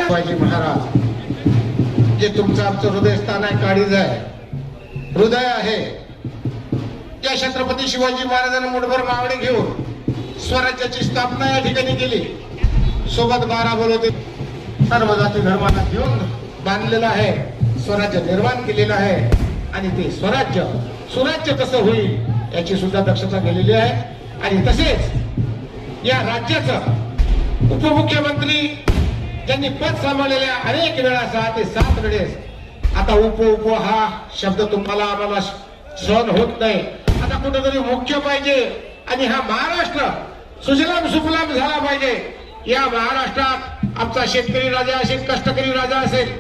शिवाजी महाराज जे तुमचं आमचं हृदयस्थान आहे, काळीज आहे, हृदय आहे. या छत्रपती शिवाजी महाराजांनी मुठभर मावळे घेऊन स्वराज्याची स्थापना या ठिकाणी केली. सोबत 12 बलवते सर्व जाती धर्माला घेऊन बांधलेलं आहे, स्वराज्य निर्माण केलेलं आहे. आणि ते स्वराज्य सुराज्य कसं होईल याची सुद्धा दक्षता घेतलेली आहे. आणि तसेच या राज्याचं उपमुख्यमंत्री ज्यांनी पद सांभाळलेल्या अनेक वेळा 6 ते 7 वेळेस, आता उप हा शब्द तुम्हाला आम्हाला सहन होत नाही. आता कुठेतरी मुख्य पाहिजे. आणि हा महाराष्ट्र सुजलाम सुफलाम झाला पाहिजे. या महाराष्ट्रात आमचा शेतकरी राजा असेल, कष्टकरी राजा असेल,